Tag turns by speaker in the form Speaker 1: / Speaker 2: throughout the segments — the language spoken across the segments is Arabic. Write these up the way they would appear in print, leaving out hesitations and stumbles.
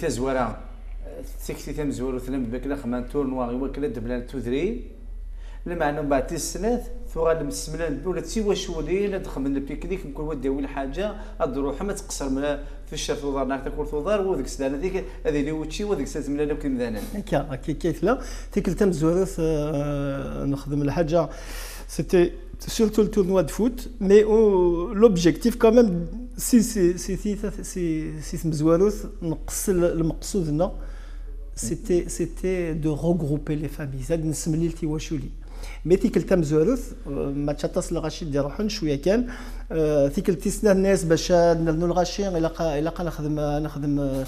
Speaker 1: تزورا تكتي تمزور وثنم بكلا خمان تورنوا وكلا دبلان تودري المعنى بعد السنات ثوغال مسملان ولا تسوى شولي لا تخمن البيكنيك نكون ودي وين حاجه تروح ما تقصر من في الشهر ثوضار ناك تاكل ثوضار وذيك السنه هذيك هذه اللي وتشي وذيك السنه زملانا وكي مذانا
Speaker 2: هكا كيف لا تيكل تمزورث نخدم الحاجه c'était surtout le tournoi de foot mais l'objectif quand même si مزوروث نقص المقصود لنا c'était de regrouper les familles زاد نسملي تيواشولي مي تيكل تمزوروث ما تشطس الغاشي ديال روحن شويه كان تيكل تيسنا الناس باش نرنو الغاشي الا نخدم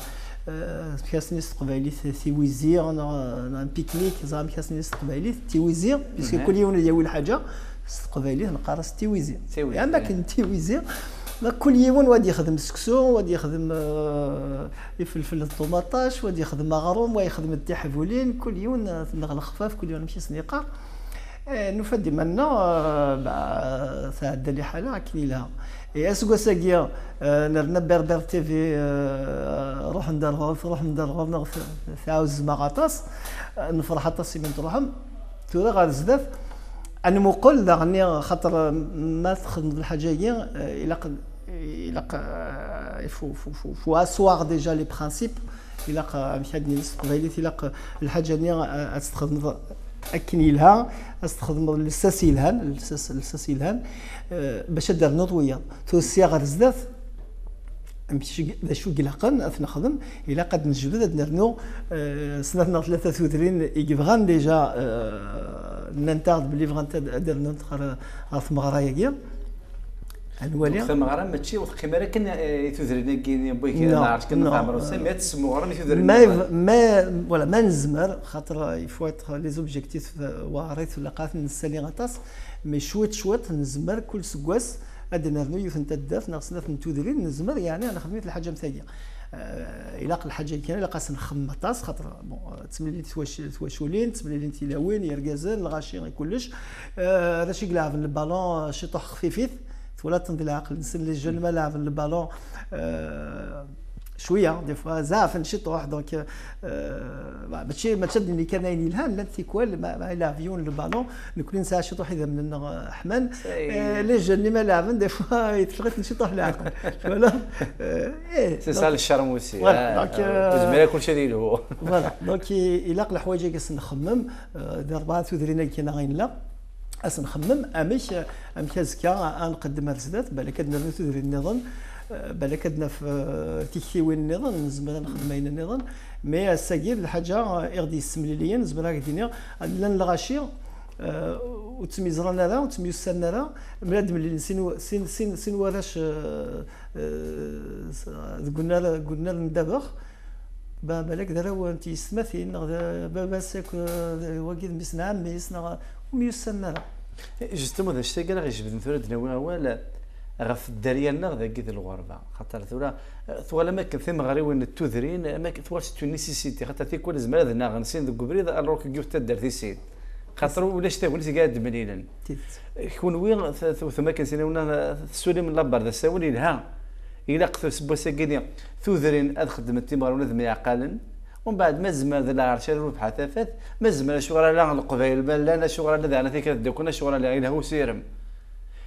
Speaker 2: كاسني استقبالي تيويزير انا بيكنيك زعما كاسني استقبالي تيويزير باسكو كل يوم يداوي الحاجه استقبالي نقارس تيويزير يعني كاين تيويزير كل يوم وادي يخدم السكسو وادي يخدم الفلفل الطوماطاش وادي يخدم مغروم وادي يخدم التحفولين كل يوم نغلق خفاف كل يوم نمشي سنيقه نفدي منا تعدى لي حاله كاين لها اسكو ساكيا نرنا بربر تي في روح ندار غوف تعاوز مغاطاس نفرح حتى سيمين تروحهم تورا غير زداف انا مقول داغني خاطر ما تخدم الحاجه هي il faut asseoir déjà les principes الا مشادني استقباليت الا الحاجه اللي تستخدم اكني لها استخدم الساسيلهان باش دار نضويه تو الصياغه زدات شو قلقن نخدم الا قد نجبد نرنو سنه 33 يبغان ديجا ننتقد بلي بغان درنا نتخر في مغرايا كيا
Speaker 1: الولي في مغرا ماشي وثقي مره كنا تذرينا كاين بويك نعرف كنا تعمروا سميت سمو غرا
Speaker 2: تذرينا ما ولا ما نزمر خاطر يفوا لي زوبجيكتيف واعريت ولا قات نسالي غطاس مي شويت نزمر كل سكواس ادنا نو يفنت الداف ناقصنا تذرين نزمر يعني انا خدمت الحاجه مثاليه الى الحاجه كاينه الا قاس نخمطاس خاطر تسملي تواشولين تسملي تيلاوين يركازان الغاشي كلش هذا شي كلاعب البالون شي طخ خفيفيت ولا تنضي العقل نسن لي جون ما لعب البالون شويه دي فوا زعف نشط واحد دونك ماشي ما تشد اللي كان يني الهان لا تيكوال ما لافيون البالون نكون ساعه شي طوح اذا من حمان لي جون اللي ما لعبن دي فوا يتلغت نشي طوح العقل فوالا
Speaker 1: سي سا الشرموسي
Speaker 2: دونك
Speaker 1: زعما كلشي ديالو
Speaker 2: فوالا دونك الا الحوايج كاس نخمم دار 34 كاين غير لا نخمم امش كازكا نقدم رزدات بالك كدنا نثدري النظام بالك كدنا في تيكيوين النظام زعما نخدمين النظام مي الساكير الحاجه اغدي السمليليين زعما كدينا لان الغاشي وتميزرنا لا وتميسرنا لا بلاد ملي سين وراش قلنا ندبخ بالك دراو انت يستمثل باباسك واكيد مسنا ميسنا وميسنا لا
Speaker 1: جوستومون هذا الشيء كان غيجبد مثلا دناوي ولا غف الدريالنا ذا كيد الغربه خاطر ثولا ما كان ثم غري وين التوذرين ما كتواش تو نيسيسيتي خاطر تيكون زعما هذا غنسين ذوك بريد الروك كيف تدار تيسيد خاطر ولاش تا وليت قاعد مليلا يكون وين ثم كنسينا السوري من لابار ذا ساوني لها الى قثر سبوسه كيديا ثوذرين ادخل التمر ولا ذم يعقلن ومن بعد ما زمر ذا العرشه ربح ثافات ما زمر شغل لا القبائل بل لا شغل لا انا ثيك دوكنا شغل لا هو سيرم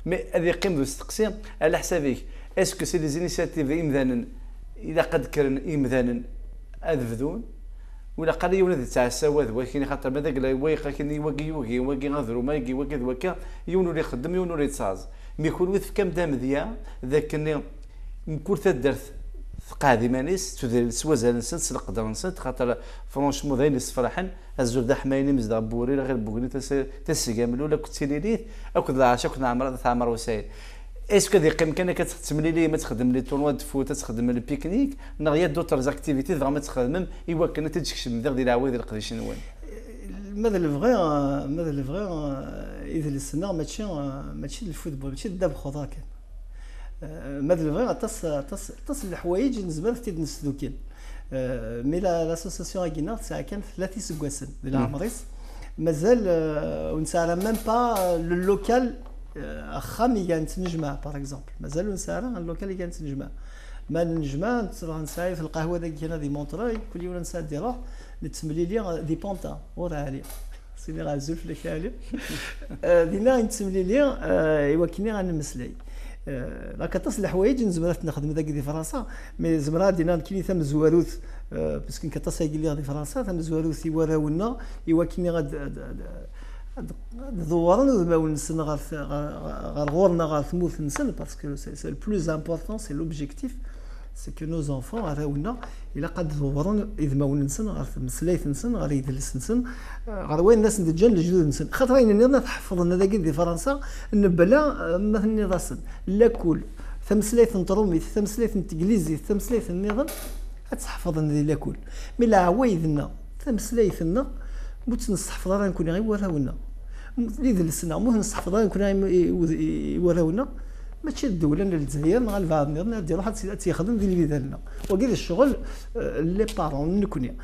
Speaker 1: مي هذه قيمه التقسيم على حسابك اسكو سي لي زينيسياتيف امذانا اذا قد كرن امذانا اذفذون ولا قال ولا تاع السواد ولكن خاطر هذاك ويقا كاين يوكي غذرو ما يجي وكذا وكا يونو اللي يخدم يونو اللي تصاز مي يكون وث كم دامذيا ذاك نكون تدرت قاعدي مانيس تدير سوازا نسنت سلقدر نسنت خاطر فرونشمون ذاين الصفرحن الزول دا حمايني مزدا بوري غير بوغني تسقامل ولا كنت ليليت اكو العشاء كنا عمر وسائل اسكو ذي قيم كان كتخدم لي ما تخدم لي تورنوا د فوت تخدم البيكنيك نغيا دوطر زاكتيفيتي فريمون تخدم ايوا كنا تجكش من ديال العوايد القديش نوان
Speaker 2: ماذا الفغي اذا السنه ماشي الفوتبول ماشي الداب خضر كان ماذا الفغي تصل الحوايج بالنسبه لي تنسدو كاين مي لاسوسياسيون كينا ساعه كان 3 سكواسن ديال عمريس مازال ونسال ميم با لو لوكال خامي كانت نجمع باغ اكزومبل مازال نسال اللوكال اللي كانت نجمع ما نجمع نسعي في القهوه ذاك هنا دي مونتراي كل يوم نسعد روح نتسملي لي دي بونتا ورا عليه سيني غازول في الكالي دينا نتسملي لي ايوا كيني غنمسلي لا كتصل الحوايج نزمرات نخدم ذاك دي فرنسا مي زمرات دينا كيني ثم زواروث باسكو كتصل يقول لي غادي فرنسا ثم زواروث يوراونا ايوا كيني غاد دوارنا ذماون نسن غير غورنا غير ثموث نسن باسكو سي لو بلوز امبورطون سي لوبجيكتيف سي كو نوز انفون راونا الا قد دورنا يذماون نسن غير مسليت نسن غير يدلس نسن غير وين الناس ندجن الجدود نسن خاطر انا تحفظ لنا ذاك دي فرنسا نبلا مثلا راسن لا كل ثمسليت نطرومي ثمسليت نتجليزي ثمسليت النظام تحفظ لنا لا كل مي لا عوايدنا ثمسليت لنا موت نستحفظ راه نكون غير وراونا اللي دلسنا مو نستحفظ راه نكون وراونا ماشي الدوله لا الجزائر لا الفامير ديال واحد تيخدم ديال اللي دارنا وكاين الشغل لي بارون نكوني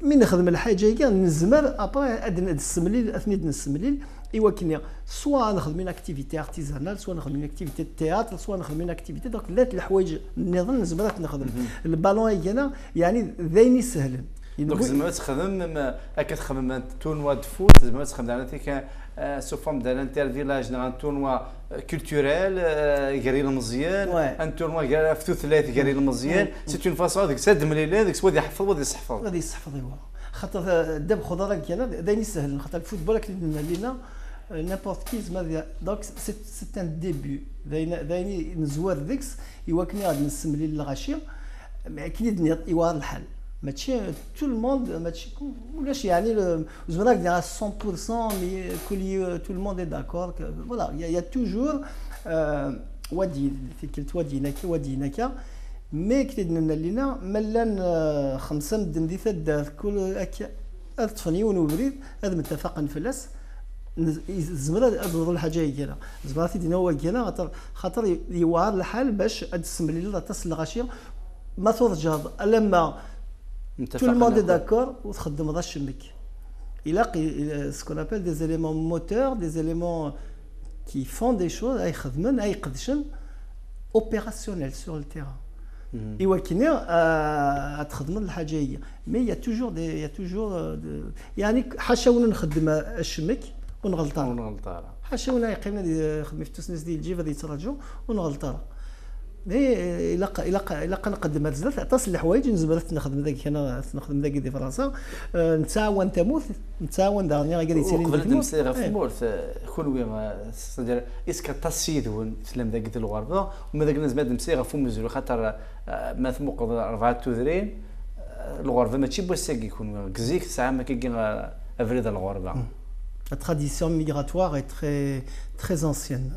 Speaker 2: من نخدم الحاجه هي نزمر ابري ادنا السمليل اثني السمليل ايوا كاين سوا نخدم من اكتيفيتي ارتيزانال سوا نخدم من اكتيفيتي التياتر سوا نخدم من اكتيفيتي دونك ثلاث الحوايج النظام نزمرات نخدم البالون هنا يعني ذيني سهلين
Speaker 1: دونك زعما تخدم كتخدم تورنوا دو فوت زعما تخدم على ذيك سو فورم ديال انتر فيلاج ان تورنوا كولتوريل قريل مزيان ان تورنوا كاع في ثلاث قريل مزيان سي اون فاصون ديك ساد مليلان ديك سوا يحفظ ولا يحفظ
Speaker 2: غادي يحفظ ايوا خاطر داب خضره كاينه دايني سهل خاطر الفوتبول كلينا لينا نابورت كي زعما دونك سي ان ديبي دايني نزوار ديكس ايوا كني غادي نسملي الغاشيه كاين ايوا الحل ماشي تو الموند ماشي ولاش يعني زعما ديال 100% مي كل تو الموند اي داكور فوالا يا توجور ودي فكرت وديناك مي كتدنا لينا ملان خمسه مدن دي ثلاث كل طفني ونوريد هذا متفق فلاس زمرا هذو الحاجه هي كذا زمرا دينا هو كذا خاطر يوار الحال باش تسملي لا تصل غاشيه ما ترجع لما tout le monde est d'accord وتخدم هذا الشمك يلاقي ce qu'on appelle des éléments moteurs des éléments qui font des choses اي خدمن اي قدشن opérationnel sur le terrain ايوا كاين تخدم الحاجه هي مي يا توجور يعني حاشاونا نخدم الشمك ونغلطان حاشاونا يقيمنا خدمه في تونس ديال الجيف غادي يتراجعوا ونغلطان مي الا نقدم هاد الزلات عطاس الحوايج نزبرت نخدم ذاك هنا نخدم ذاك دي فرنسا نتعاون تموت نتعاون دارني غير يسالي
Speaker 1: قبل نمسير في مورث كلوي صدر اسكا تصيدون تسلم ذاك ديال الغربه وما ذاك الناس بعد نمسير في مزول خاطر ما ثموق 4 تودرين الغربه ماشي بوساك يكون كزيك ساعه ما كاين افريد الغربه
Speaker 2: La tradition migratoire est très ancienne.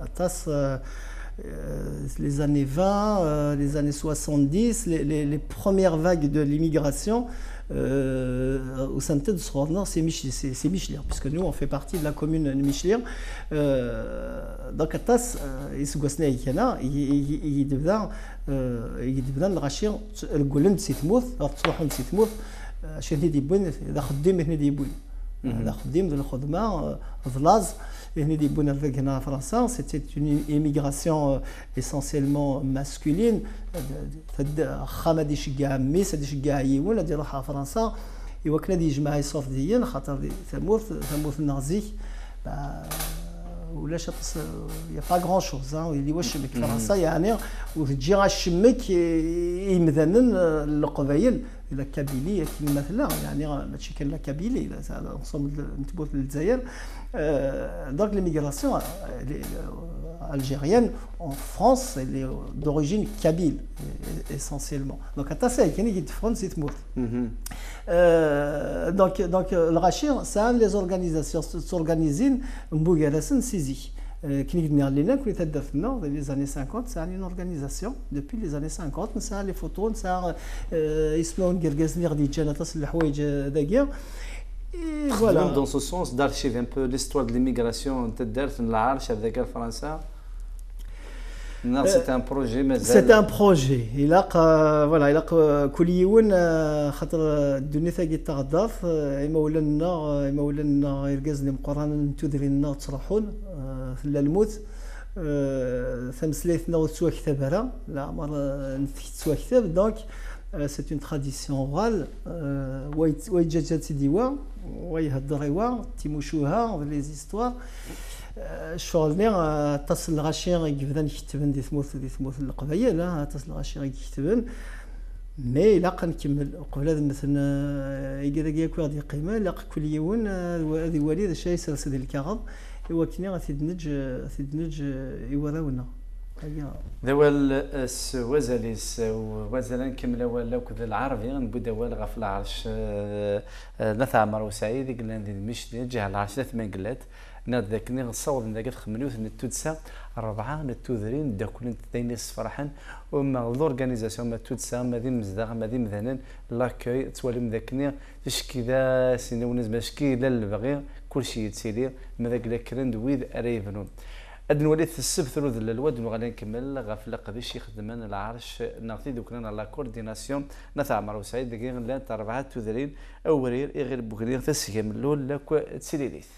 Speaker 2: Les années 20, les années 70, les premières vagues de l'immigration au sein de Srovna, c'est Michlir, puisque nous on fait partie de la commune de Michlir. Donc Atas, il devient le rachir, le golem de Sitmouth, le Sitmouth, chez les Dibouin, il a خدم هنا ديبوين. هذا خدم ديال الخدمه فلاز هنا ديبونا هنا في فرنسا سيتي اون ايميغراسيون اسونسيلمون ماسكولين خا دي شكاع ميس دي شكاع يولا ديال روحها فرنسا ايوا كنا دي جماعه يصوف ديال خاطر ثموث النازي ولاش يا با غران شوز اللي واش بك فرنسا يعني وتجي غا الشمك يمذنن القبايل الى كابيليه مثلا يعني ماشي كان لا كابيلي نصوم نتبوت للجزائر دونك ليميغراسيون algérienne en France elle est d'origine kabyle essentiellement donc attention كاين اللي يتفرن سي تموت donc le rachir ça les organisations s'organisent مبوغراسن سيزي كي قلنا لنا كي تدفنا في les années 50 c'est une organisation depuis les années 50 نسا لي فوتو نسا يسمعون كركازني غادي يجينا تصل الحوايج داكيا
Speaker 1: voilà dans ce sens d'archiver un peu l'histoire de l'immigration تدارت من العرش هذاك فرنسا Non, c'est un projet مازال.
Speaker 2: C'est un projet. Il a كل يوم خاطر الدنيا ثاقي تغضاف يمولنا يرقزني مقرانا تدري لنا تصرحون في الموت تمسليتنا وتسوى كتاب راه لا عمر تسوى كتاب دونك سي اون تراديسيون اورال ويتجاجات سيديوا ويهضروا تيموشوها لي زيستوار شغلني تصل الغاشي كيفدا نكتبن دي ثموث القبايل تصل الغاشي كيكتبن مي لا كنكمل قبل هذا مثلا يقدر غادي قيمه لا كل يوم هذه وليد شي سلسله الكغض ايوا كني غتدنج يوراونا
Speaker 1: دوال وزاليس وزالا كمل ولا كذا العربي نبدا ولا غف العرش نثامر وسعيد قلنا مش نجي على العرش ثمان قلات ناد ذاك ني غصاوض ذاك الخمنيوث نتودسا ربعه نتودرين داكل داينيس فرحان وما لورغانيزاسيون ما تودسا ما دي مزدغ ما دي مثلا لاكاي توالم ذاك ني تشكي ذا سينونز ماشكي لا البغي كلشي يتسيلي ما ذاك لاكرند ويد اريفنو ادن وليت السبت ذو الواد وغادي نكمل غفله قديش يخدمن العرش نعطي دوكنا لا كورديناسيون نتعمر وسعيد دقيقه لا اربعه تودرين اورير غير بوغرير تسيم الاول لا تسيليليث.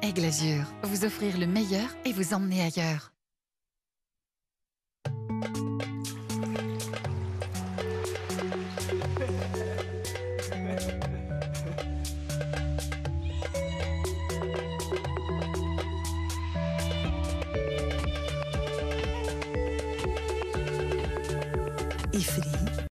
Speaker 3: Aigle Azur, vous offrir le meilleur et vous emmener ailleurs.
Speaker 4: Ifri.